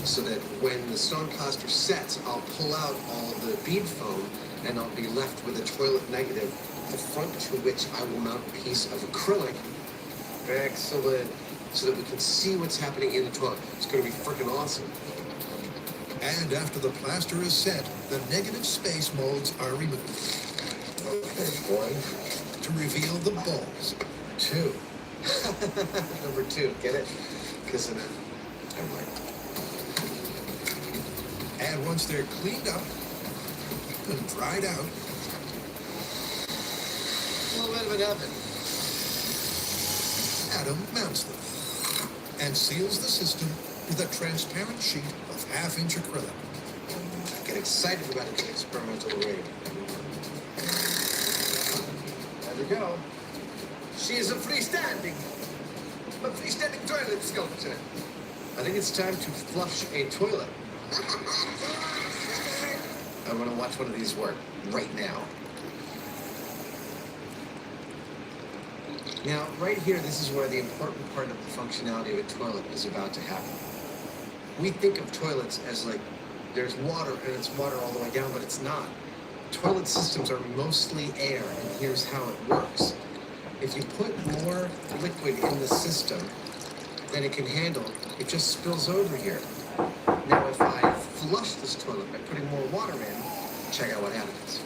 So that when the stone plaster sets, I'll pull out all the bead foam, and I'll be left with a toilet negative, the front to which I will mount a piece of acrylic. Excellent. So that we can see what's happening in the toilet. It's going to be freaking awesome. And after the plaster is set, the negative space molds are removed. Okay, boy. To reveal the balls. 2. Number 2, get it? Because I'm like, And once they're cleaned up and dried out, a little bit of an oven. Adam mounts them and seals the system with a transparent sheet of half-inch acrylic. I get excited about a good experimental rig. There we go. She is a freestanding toilet sculpture. I think it's time to flush a toilet. I want to watch one of these work right now. Now, right here, this is where the important part of the functionality of a toilet is about to happen. We think of toilets as like, there's water and it's water all the way down, but it's not. Toilet systems are mostly air, and here's how it works. If you put more liquid in the system than it can handle, it just spills over here. Now, if I flush this toilet by putting more water in, check out what happens.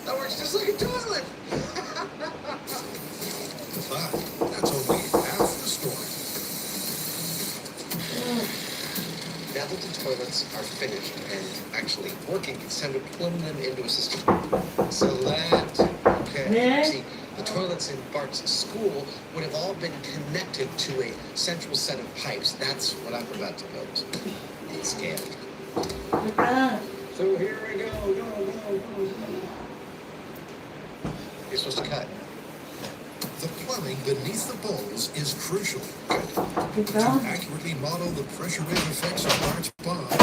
That works just like a toilet! But that's only half the story. Now that the toilets are finished and actually working, it's time to plumb them into a system. Excellent. Okay. See, the toilets in Bart's school would have all been connected to a central set of pipes. That's what I'm about to build. It's scale. So here we go. You're supposed to cut. The plumbing beneath the bowls is crucial. To accurately model the pressure wave effects of Bart's bomb, it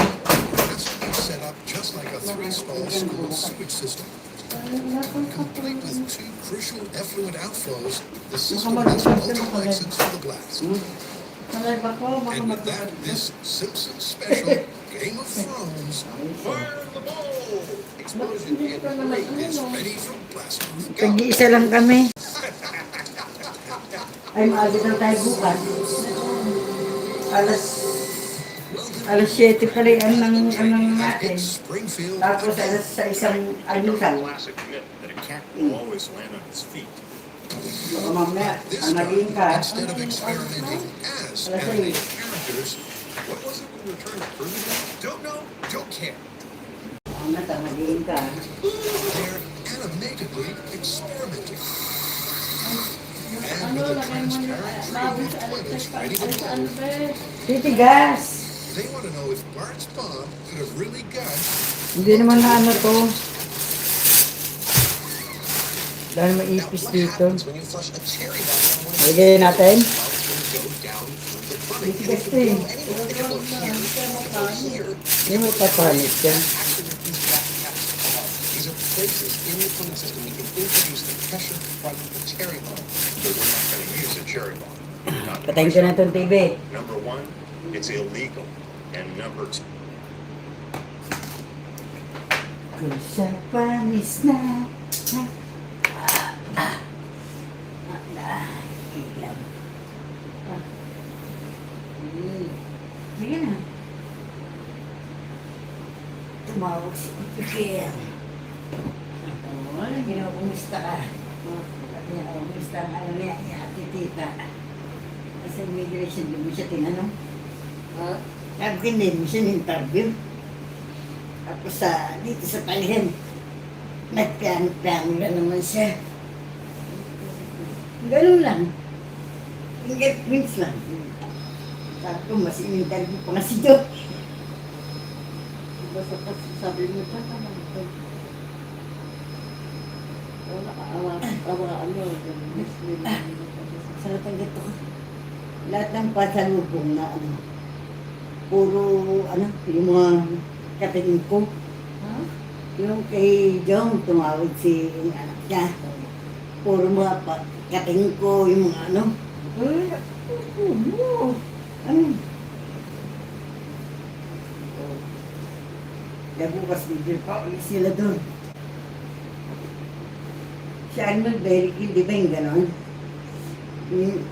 has to be set up just like a 3-stall school sewage system. Complete with 2 crucial effluent outflows, the system has multiple exits for the blast. And with that, this Simpsons special Game of Thrones Fire in the bowl! Explosion in 3 is ready for blast off. Go! Tag-iisa lang kami. Ay, maaga na tayo bukas. Alas Alas 7 pa rin ang natin. It's Springfield Tapos again. alas sa isang And our alusan. classic myth that a cat will always land on its feet. Baka mamaya, This ang naging time, ka. instead of experimenting as Alas animated 6. characters, what was it we were trying to prove again? Don't know, don't care. Ang nata, naging ka. They're animatedly experimenting. And with a transparent tree with toilets ready to go, Titigas. they want to know if Bart's mom could have really gushed. Hindi naman na ano to. Dahil Now, maipis what dito. happens when you flush a cherry bomb down one of these Lagyan natin. Well, it's going to go down through the funnel. Titigas It to eh. can go anywhere. It can go here, it can go here. Hindi mo papalit ka. Actually, what these black caps are, these are places in the plumbing system we can introduce the pressure from the cherry bomb. But we're not going to use a cherry bomb. Not in Patayin my ko na shop. itong TV. Number one, it's illegal. And number two, Kung sa panis na. Ilam. Sige na. Tumawag si Ipikin. Ginakumusta ka. Ginakumusta ang ano niya, ati tita. Kasi immigration, di mo siya tinanong. Sabi din mo siya ng-interview. Tapos dito sa palihan, nagpiano-piano na naman siya. Ganun lang. Fingerprints lang. Sabi ko, mas in-interview pa nga si Doc. Basta sabi mo, tama ito. Sa natanggap ko, lahat ng pasalubong na ano, puro ano, yung mga katingin ko. Yung kay Jong, tumawag si anak niya. Puro mga katingin ko, yung mga ano. Ano? Kaya bukas bibir pa ulit sila doon. Si Arnold Berry, di ba yung ganon?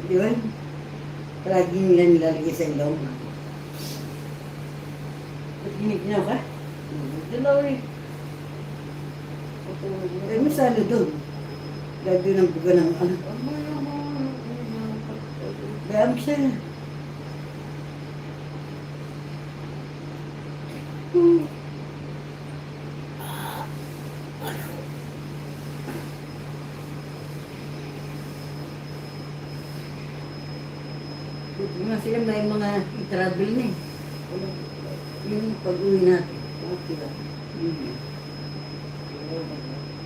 Di ba? Palagi nila nilalagay sa ilong. Ba't giniginaw ka? Dilaw eh. Eh, masalo doon. Lagi ng buga ng ano. Bayam siya. Mga sila may mga i-travel na eh. Yung pag-uwi natin. Okay ba?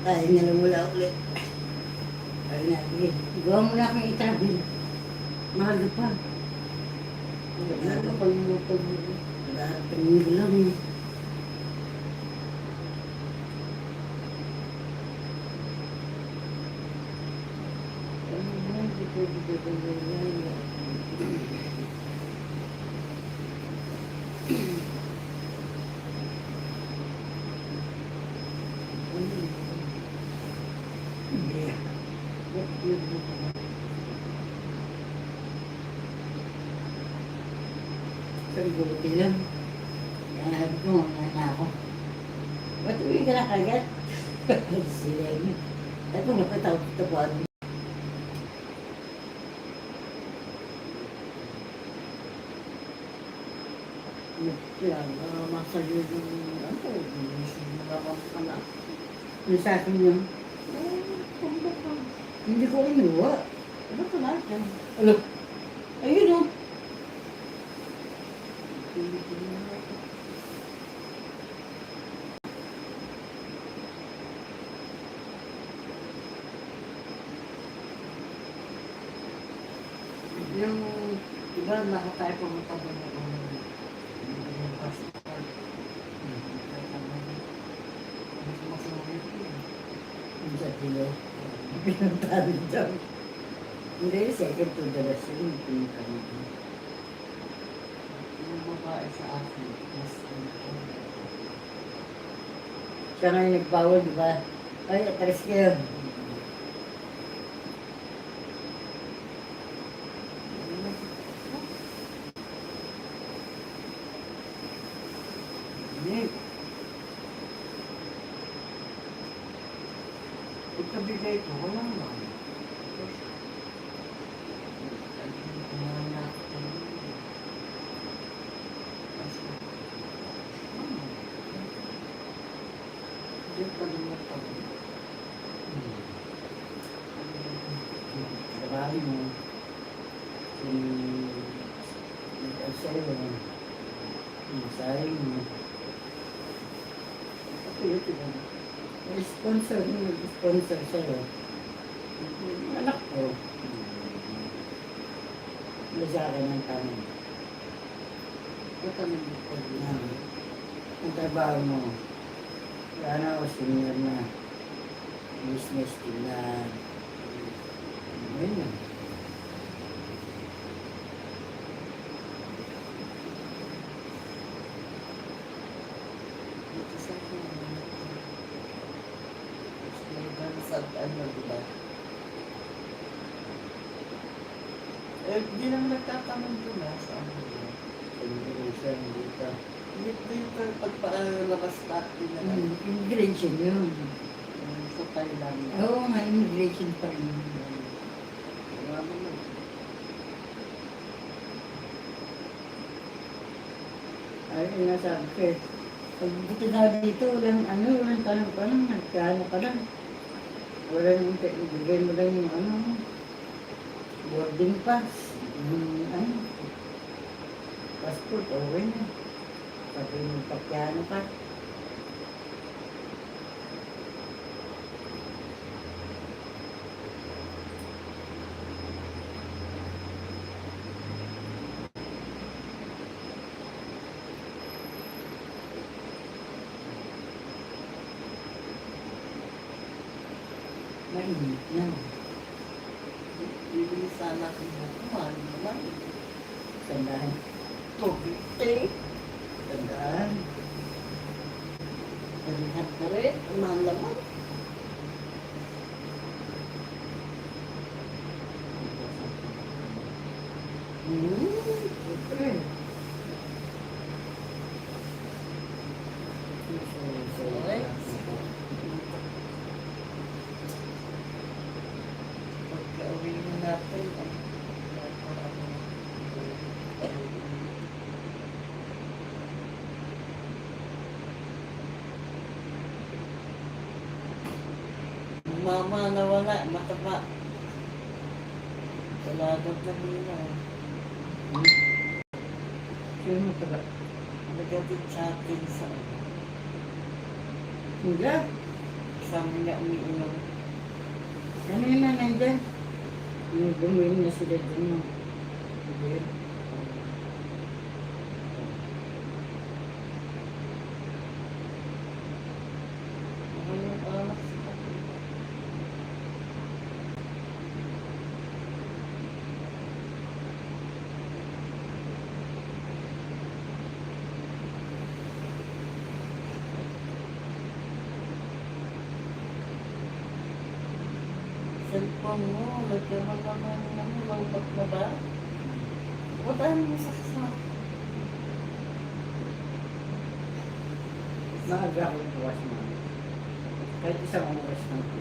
Kaya niya lang wala ulit. Kaya natin, gawa mo na akong i-travel. Mahal pa. Wala ka pag mutog mo. Wala ka pag lang eh. Buti lang. Sabi ko, mga ako. Ba't uwi ka na kagad? Sila yun. Ito, napatawag ito po. Yan, masaya yung ano, nagawang ka na. Yung sa akin yun, hindi ko inuwa. Ano ka na? Ano? Ayun o. Yung iba nakatayo pumunta doon ako. Yung passport. Yung sa tilo. Pinuntahan dyan. Hindi, second to the rest yun. Pinuntahan dyan. Yung babae sa akin. Siya nga yung nagbawal, di ba? Ay, atras kayo. kabigay ko, wala naman. Diyan pa rin ako. Trabaho mo. Sa'yo, masahin mo. Ito. May sponsor mo, sponsor sa'yo. Anak ko. Wala sa akin ang tanong. Ito na. Ang trabaho mo. Wala na ako, senior na. Business din na. Ganyan. Diba? Hindi naman nagtatanong ko na sa ano yun. Immigration dito. Dito pagpalabas natin na lang. Immigration yun. Sa Thailand. Oo nga, immigration pa rin. Wala naman. Ay, nasabi ko eh. Pag dito na dito, walang tanong pa lang, nagkano pa lang. Walang ibigay mo lang yung boarding pass, passport, okay na. Pati yung pakyano pa. Mainit na. Bibili sana ko na kumain naman. Tandaan. Tubig, tandaan. Tandaan ka rin. Ang mahal naman. Siyempre. Pagka-uwi natin, mama nawala, mataba. Salamat na nila. Sino mataba? Nagalit sa atin sa Hindi. Kasama niya umiinom. Ano yun na nandyan? Yung gumuin na sila dyan. Hindi. Cellphone mo, lagyan mo naman ng lowbat na ba? Wadahan mo sa kasama. Maaga ako bukas mo. Kahit isang oras na ito.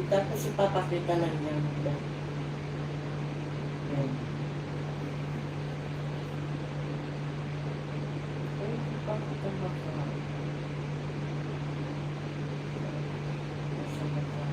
Tapos ipapakita lang niya. Yan. Ay, ipapakita mo ko. Nasa mata.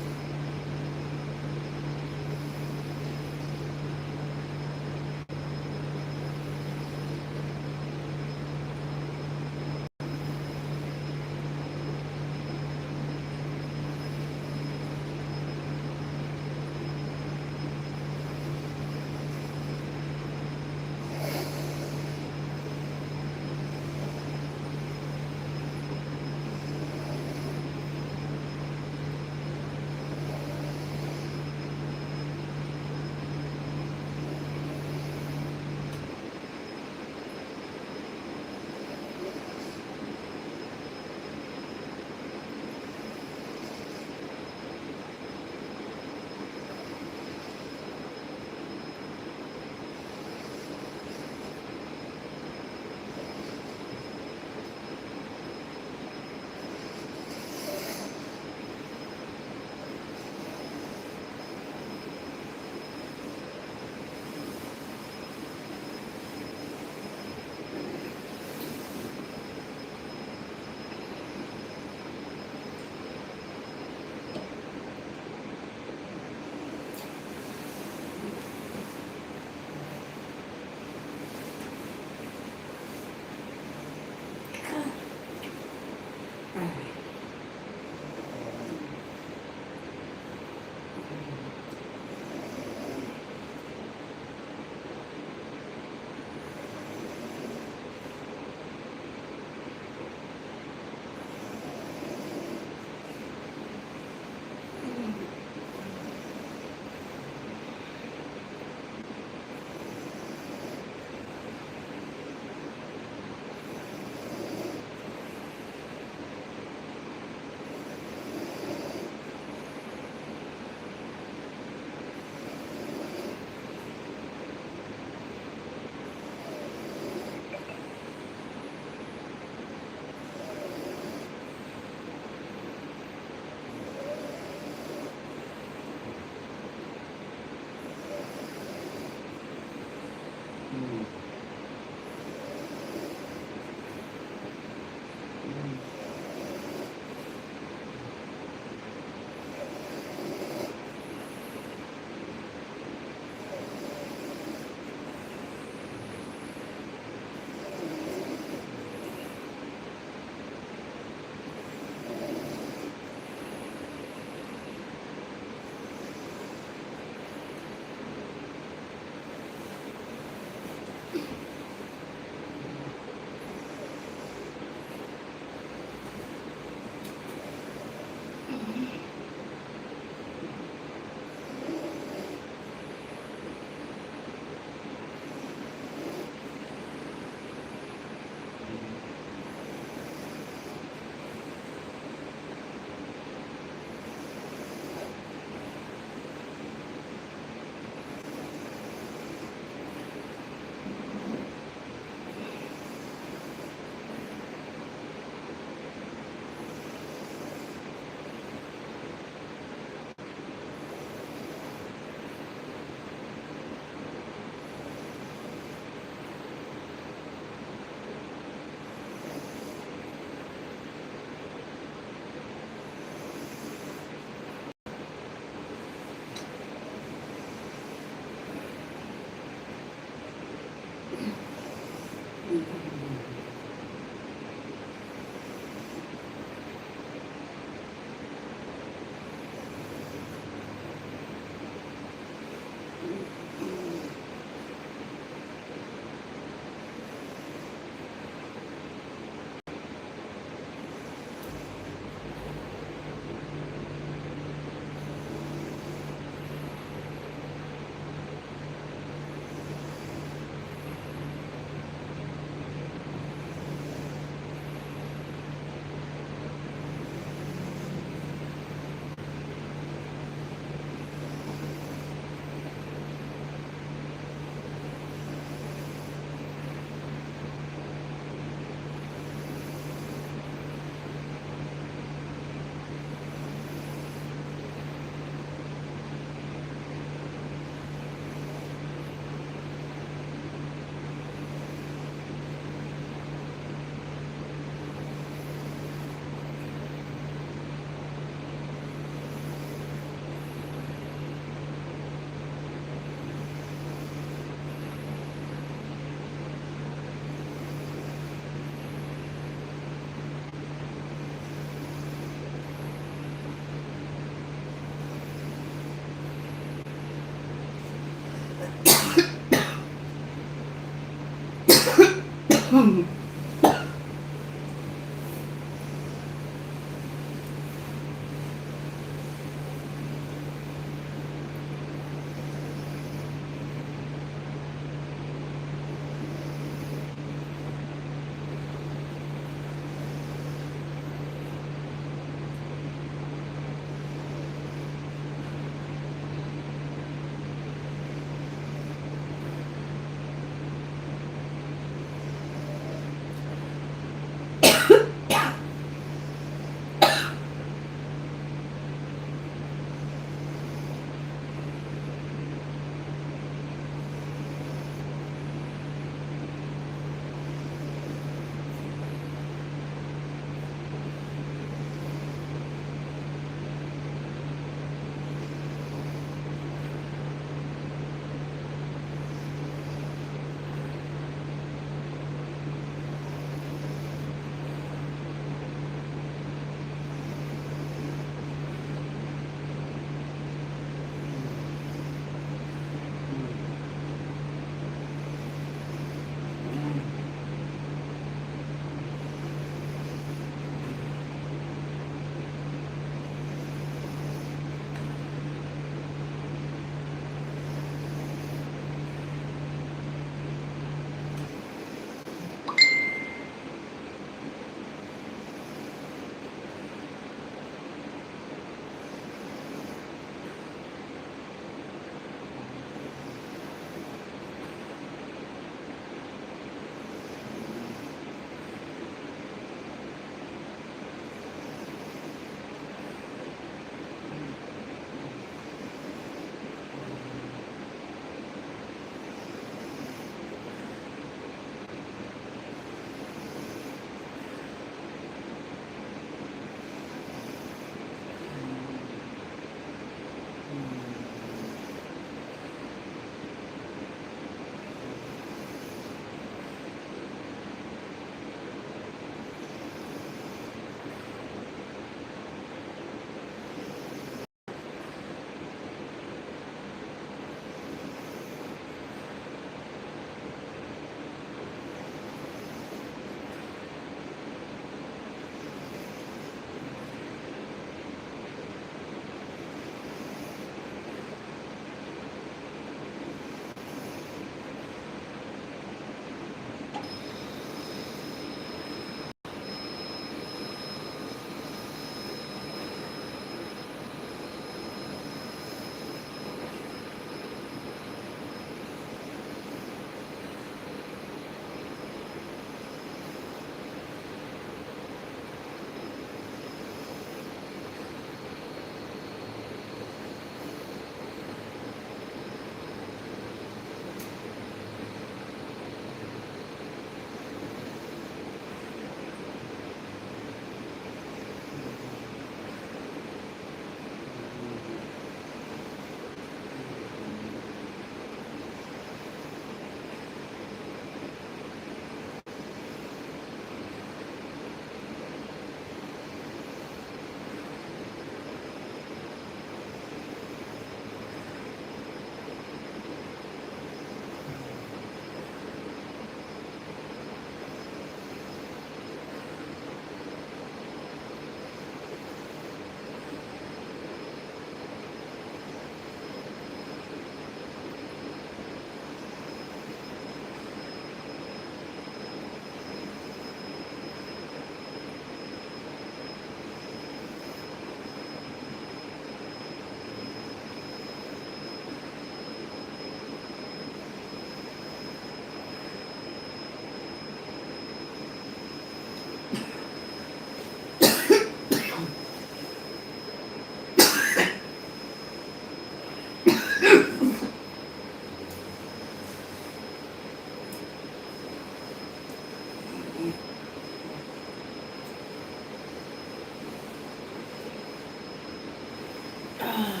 Ah.